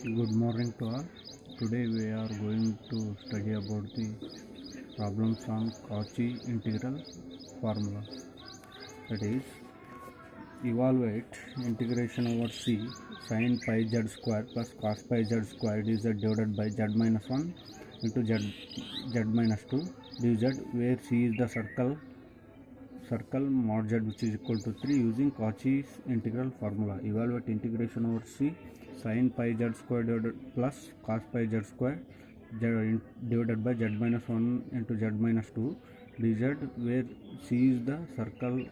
Good morning to all. Today we are going to study about the problems on Cauchy integral formula. That is, evaluate integration over c sin pi z square plus cos pi z square dz divided by z minus 1 into z minus 2 dz, where c is the circle mod z which is equal to 3 using Cauchy's integral formula. Evaluate integration over c sin pi z square divided plus cos pi z square divided by z minus 1 into z minus 2 dz, where c is the circle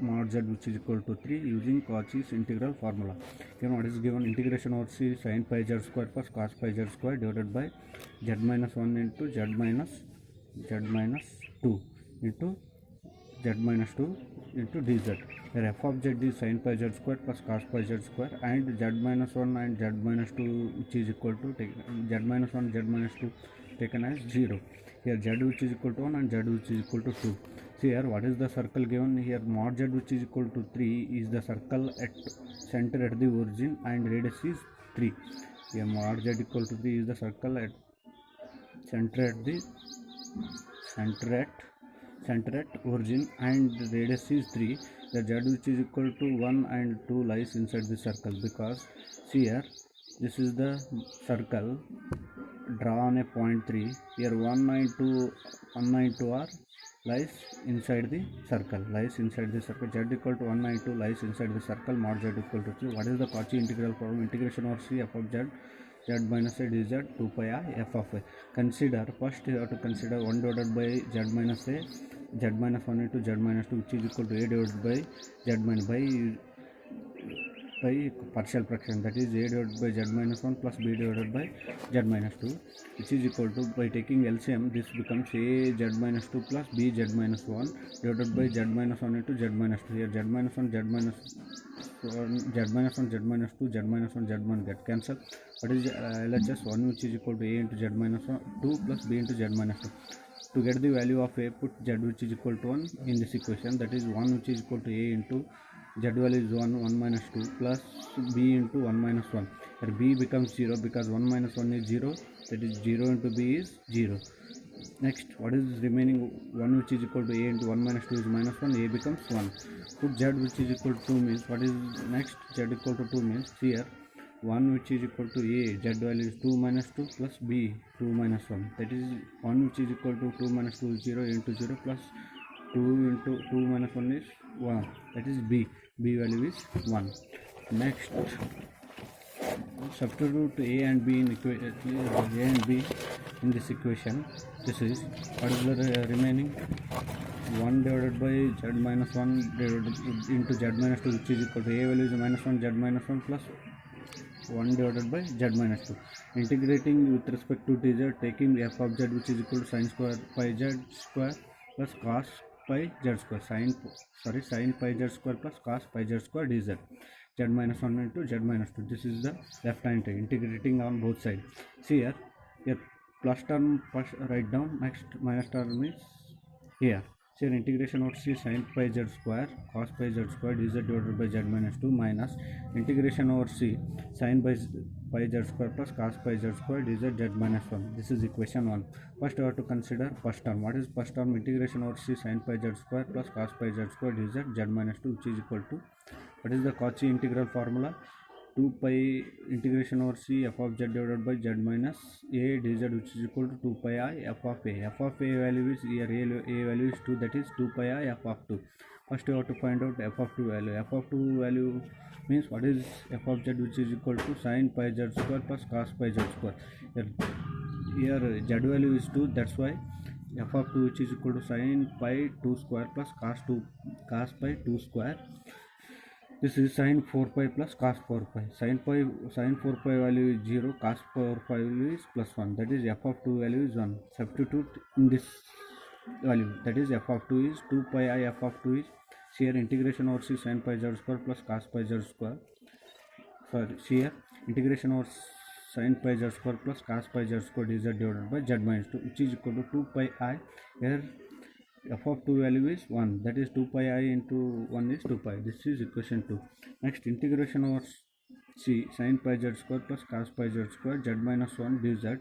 mod z which is equal to 3 using Cauchy's integral formula. Here what is given: integration over c sin pi z square plus cos pi z square divided by z minus 1 into z minus 2 into z minus 2 into dz, where f of z is sin pi z square plus cos pi z square, and z minus 1 and z minus 2 which is equal to z minus 1 z minus 2 taken as 0. Here z which is equal to 1 and z which is equal to 2. See here what is the circle given here: mod z which is equal to 3 is the circle at center at the origin and radius is 3. Here mod z equal to 3 is the circle at center at origin and radius is 3. The z which is equal to 1 and 2 lies inside the circle, because see here this is the circle, draw on a point 3. Here 1 and 2 are lies inside the circle, z equal to 1 and 2 lies inside the circle, mod z equal to 3. What is the Cauchy integral problem? Integration over c f of z minus a dz 2 pi I f of a. Consider, first you have to consider 1 divided by z minus a, z minus 1 into z minus 2 which is equal to a divided by z minus by partial fraction, that is a divided by z minus 1 plus b divided by z minus 2, which is equal to, by taking LCM, this becomes a z minus 2 plus b z minus 1 divided by z minus 1 into z minus 2. Here z minus 1 z minus 1 z minus 1 z minus 2 z minus 1 z 1 get cancel. What is LHS? 1 which is equal to a into z minus 2 plus b into z minus 2. To get the value of a, put z which is equal to 1 in this equation, that is 1 which is equal to a into z value is 1 minus 2 plus b into 1 minus 1. Here b becomes 0 because 1 minus 1 is 0, that is 0 into b is 0. Next, what is remaining? 1 which is equal to a into 1 minus 2 is minus 1, a becomes 1. Put z which is equal to 2 means, what is next? Z equal to 2 means, here 1 which is equal to a, z value is 2 minus 2 plus b 2 minus 1, that is 1 which is equal to 2 minus 2 is 0 into 0 plus 2 into 2 minus 1 is 1, that is b value is 1. Next, substitute a and b in this equation. This is what is the remaining: 1 divided by z minus 1 divided into z minus 2 which is equal to a value is minus 1 z minus 1 plus 1 divided by z minus 2. Integrating with respect to dz, taking f of z which is equal to sin square pi z square plus cos pi z square, sin pi z square plus cos pi z square dz, z minus 1 into z minus 2. This is the left hand side, integrating on both sides. See here plus term first write down, next minus term is here. So integration of c sin pi z square cos pi z square dz divided by z minus 2 minus integration over c sin pi z square plus cos pi z square dz z minus 1. This is equation 1. First you have to consider first term. What is first term? Integration over c sin pi z square plus cos pi z square dz z minus 2 which is equal to, what is the Cauchy integral formula? 2 pi integration over c f of z divided by z minus a dz which is equal to 2 pi I f of a. F of a value is here, a value is 2, that is 2 pi I f of 2. First you have to find out f of 2 value. F of 2 value means, what is f of z which is equal to sin pi z square plus cos pi z square. Here z value is 2, that's why f of 2 which is equal to sin pi 2 square plus cos pi 2 square. This is sin 4 pi plus cos 4 pi. Sin 4 pi value is 0, cos 4 pi value is plus 1, that is f of 2 value is 1. Substitute in this value, that is f of 2 is 2 pi I f of 2 is, here integration over c sin pi z square plus cos pi z square, here integration over sin pi z square plus cos pi z square dz divided by z minus 2 which is equal to 2 pi I. Here f of 2 value is 1, that is 2 pi I into 1 is 2 pi. This is equation 2. Next, integration over c sin pi z square plus cos pi z square z minus 1 dz.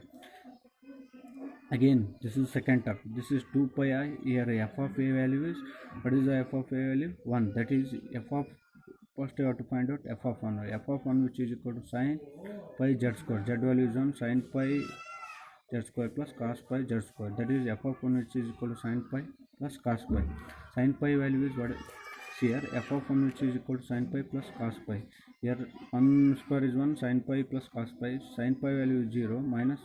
Again this is second term, this is 2 pi I. Here f of a value is, what is the f of a value? 1. That is f of, first you have to find out f of 1. F of 1 which is equal to sin pi z square, z value is 1, sin pi z square plus cos pi z square, that is f of 1 which is equal to sin pi plus cos pi. Sin pi value is what? Here f of 1 which is equal to sin pi plus cos pi. Here 1 square is 1, sin pi plus cos pi, sin pi value is 0, minus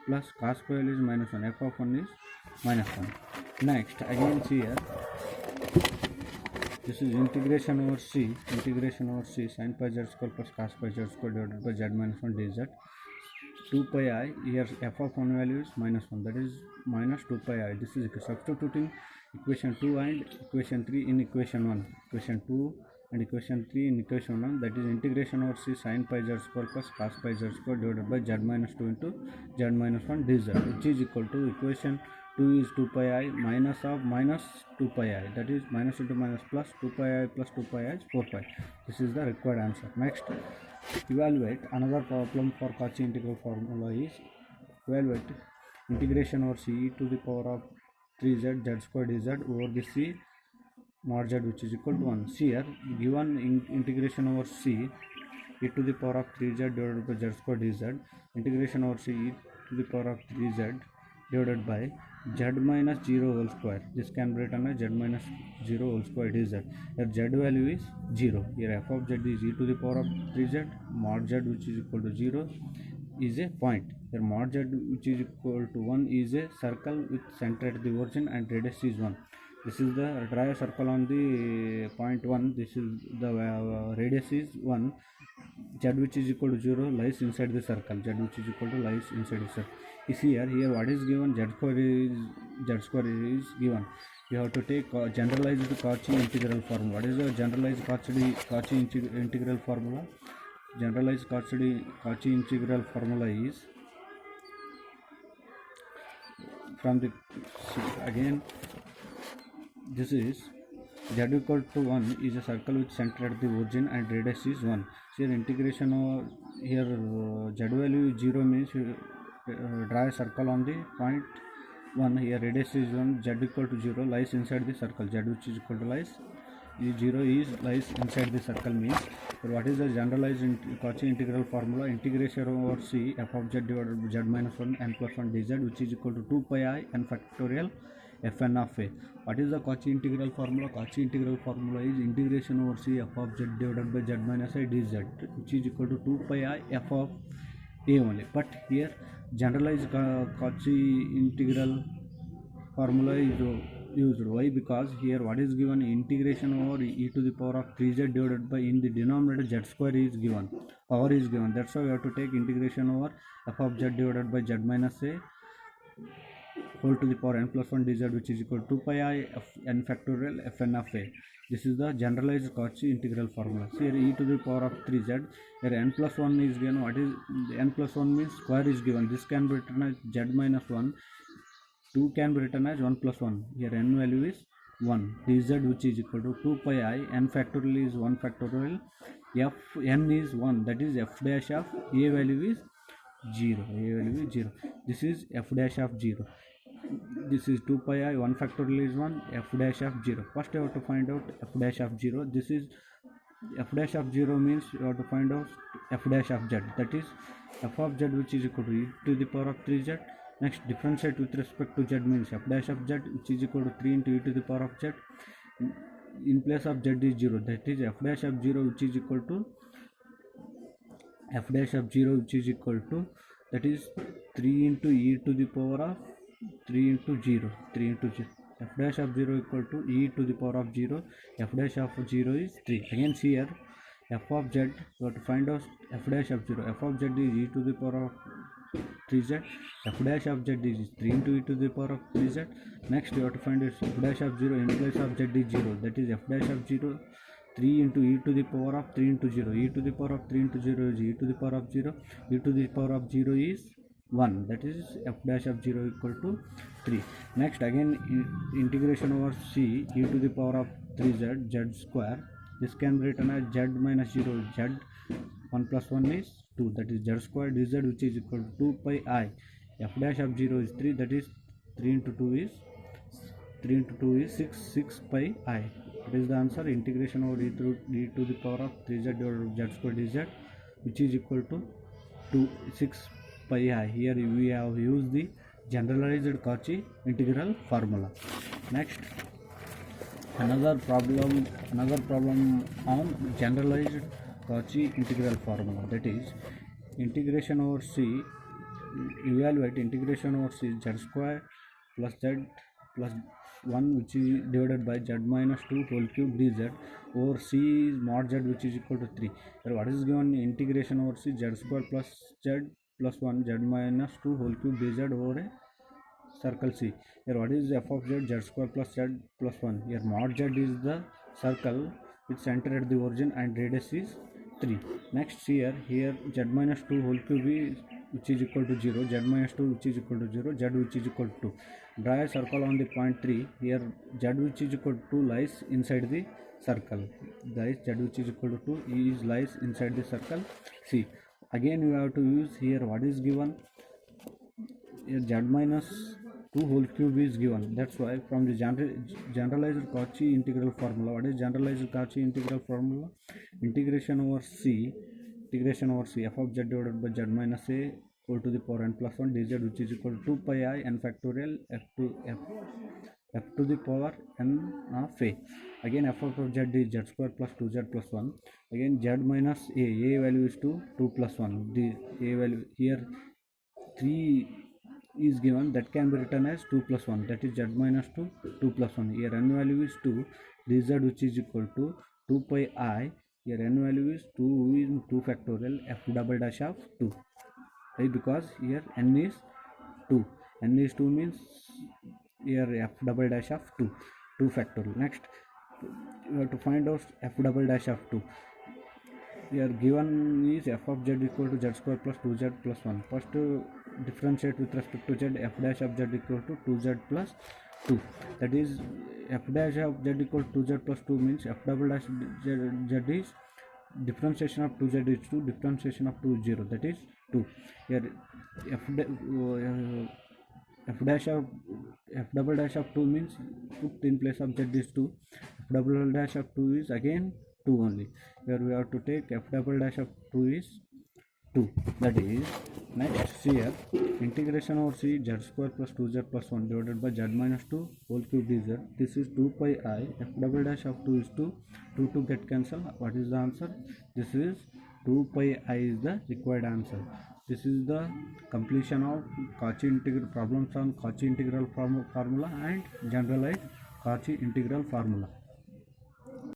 plus cos pi value is minus 1, f of 1 is minus 1. Next again see here, this is integration over c sin pi z square plus cos pi z square divided by z minus 1 dz. 2 pi I, here f of 1 value is minus 1, that is minus 2 pi I. This is substituting equation 2 and equation 3 in equation 1, equation 2 and equation 3 in equation 1, that is integration over c sin pi z square plus cos pi z square divided by z minus 2 into z minus 1 dz, which is equal to equation 2 is 2 pi I minus of minus 2 pi I, that is minus into minus plus 2 pi I plus 2 pi I is 4 pi. This is the required answer. Next, evaluate another problem for Cauchy integral formula is, evaluate integration over c e to the power of 3z z square dz over the c mod z which is equal to 1. See here, given integration over c e to the power of 3z divided by z square dz, integration over c e to the power of 3z divided by z minus 0 whole square, this can be written as z minus 0 whole square dz. Here z value is 0, here f of z is e to the power of 3z, mod z which is equal to 0 is a point. Here mod z which is equal to 1 is a circle with center at the origin and radius is 1. This is the, draw a circle on the point 1, this is the radius is 1, z which is equal to 0 lies inside the circle, z which is equal to lies inside the circle. You see here what is given, z square is given. You have to take generalized Cauchy integral formula. What is the generalized Cauchy integral formula? Generalized Cauchy integral formula is, from the, again this is z equal to 1 is a circle with center at the origin and radius is 1. So here integration over, here z value is 0 means draw a circle on the point 1, here radius is 1, z equal to 0 lies inside the circle, z which is equal to lies 0 is lies inside the circle means, what is the generalized Cauchy integral formula? Integration over c f of z divided by z minus 1 n plus 1 dz which is equal to 2 pi I n factorial fn of a. What is the Cauchy integral formula? Cauchy integral formula is integration over c f of z divided by z minus I dz which is equal to 2 pi I f of a only. But here generalized Cauchy integral formula is used. Why? Because here what is given, integration over e to the power of 3z divided by, in the denominator z square is given, power is given, that's why we have to take integration over f of z divided by z minus a whole to the power n plus 1 dz which is equal to 2 pi I f n factorial fn of a. This is the generalized Cauchy integral formula. So here e to the power of 3z, here n plus 1 is given. What is n plus 1 means? Square is given, this can be written as z minus 1, 2 can be written as 1 plus 1, here n value is 1, dz which is equal to 2 pi I, n factorial is 1 factorial, f n is 1, that is f dash of a value is 0, this is f dash of 0, this is 2 pi I, 1 factorial is 1, f dash of 0. First you have to find out f dash of 0, this is f dash of 0 means you have to find out f dash of z, that is f of z which is equal to e to the power of 3z. Next, differentiate with respect to z means f dash of z which is equal to 3 into e to the power of z. In place of z is 0, that is f dash of 0 which is equal to that is 3 into e to the power of 3 into 0, f dash of 0 equal to e to the power of 0, f dash of 0 is 3. Again see here, f of z, you have to find out f dash of 0, f of z is e to the power of 3z, f dash of z is 3 into e to the power of 3z. Next you have to find out f dash of 0, in place of z is 0, that is f dash of 0, 3 into e to the power of 3 into 0, e to the power of 3 into 0 is e to the power of 0, e to the power of 0 is 1, that is f dash of 0 equal to 3. Next again integration over c e to the power of 3z z square, this can be written as z minus 0 z 1 plus 1 is 2, that is z square dz, which is equal to 2 pi I. F dash of 0 is 3, that is 3 into 2 is 6 pi I. That is the answer. Integration over d to the power of 3z divided by z square dz, which is equal to 6 pi I. Here we have used the generalized Cauchy integral formula. Next, another problem on generalized Cauchy integral formula, that is integration over c. Evaluate integration over c z square plus z plus 1, which is divided by z minus 2 whole cube dz over c is mod z, which is equal to 3. Here what is given? Integration over c z square plus z plus 1 z minus 2 whole cube dz over a circle C. Here what is f of z square plus z plus 1. Here mod z is the circle which center at the origin and radius is 3. Next, here z minus 2 whole cube is, which is equal to 0, z minus 2 which is equal to 0, z which is equal to 2. Draw a circle on the point 3. Here z which is equal to 2 lies inside the circle. Guys, z which is equal to 2 lies inside the circle C. Again you have to use here what is given. Here z minus 2 whole cube is given. That's why from the generalized Cauchy integral formula, what is generalized Cauchy integral formula? Integration over c f of z divided by z minus a whole to the power n plus 1 dz, which is equal to 2 pi I n factorial f to the power n of a. Again f of z is z square plus 2z plus 1. Again z minus a value is 2 plus 1. The a value here 3 is given, that can be written as 2 plus 1, that is z minus 2 plus 1. Here n value is 2 dz, which is equal to 2 pi I. Here n value is 2 factorial f double dash of 2. Right? Because here n is 2 means here f double dash of 2 factorial. Next, you have to find out f double dash of 2. Here given is f of z equal to z square plus 2z plus 1. First differentiate with respect to z, f dash of z equal to 2z plus 2. That is f dash of z equal to 2z plus 2 means f double dash z is differentiation of 2z is 2, differentiation of 2 is 0, that is 2. Here f double dash of 2 means put in place of z is 2, f double dash of 2 is again 2 only. Here we have to take f double dash of 2 is 2, that is. Next, here integration over c z square plus 2z plus 1 divided by z minus 2 whole cube dz. This is 2 pi I. F double dash of 2 is 2 get cancel. What is the answer? This is 2 pi I is the required answer. This is the completion of Cauchy integral problems on Cauchy integral formula and generalized Cauchy integral formula.